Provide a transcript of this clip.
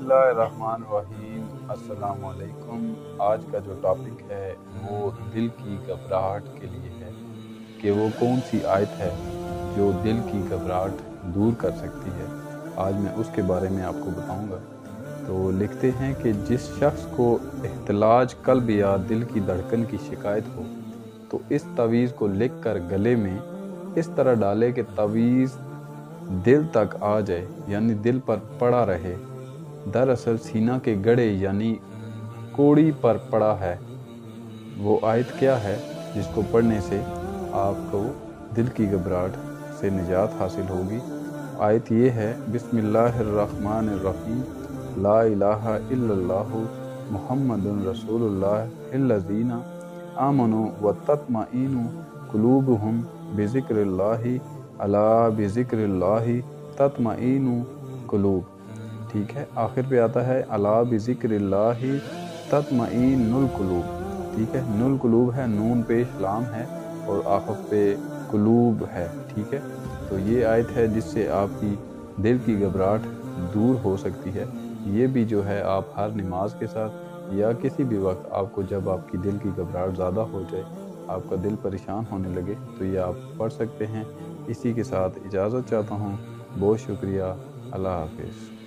बिस्मिल्लाहिर्रहमानिर्रहीम। अस्सलाम वालेकुम। आज का जो टॉपिक है वो दिल की घबराहट के लिए है कि वो कौन सी आयत है जो दिल की घबराहट दूर कर सकती है। आज मैं उसके बारे में आपको बताऊंगा। तो लिखते हैं कि जिस शख्स को इख्तिलाज कल्ब या दिल की धड़कन की शिकायत हो तो इस तवीज़ को लिख कर गले में इस तरह डाले कि तवीज़ दिल तक आ जाए, यानी दिल पर पड़ा रहे। दरअसल सीना के गड़े यानी कोड़ी पर पड़ा है। वो आयत क्या है जिसको पढ़ने से आपको दिल की घबराहट से निजात हासिल होगी? आयत ये है, बिस्मिल्लाहिर्रहमानिर्रहीम, ला इलाहा इल्लल्लाहु मुहम्मदुर रसूलुल्लाह इल्लज़ीना आमनु व तत्मइनु कुलूबुहुम बिज़िक्रिल्लाहि अला बिज़िक्रिल्लाहि तत्मइनु कुलूब। ठीक है, आखिर पे आता है अला बिज़िक्रिल्लाहि तत्मइनुल कुलूब। ठीक है, नुल कुलूब है, नून पे लाम है और आखिर पे कुलूब है। ठीक है, तो ये आयत है जिससे आपकी दिल की घबराहट दूर हो सकती है। ये भी जो है आप हर नमाज के साथ या किसी भी वक्त आपको जब आपकी दिल की घबराहट ज़्यादा हो जाए, आपका दिल परेशान होने लगे, तो ये आप पढ़ सकते हैं। इसी के साथ इजाज़त चाहता हूँ। बहुत शुक्रिया। अल्लाह हाफिज़।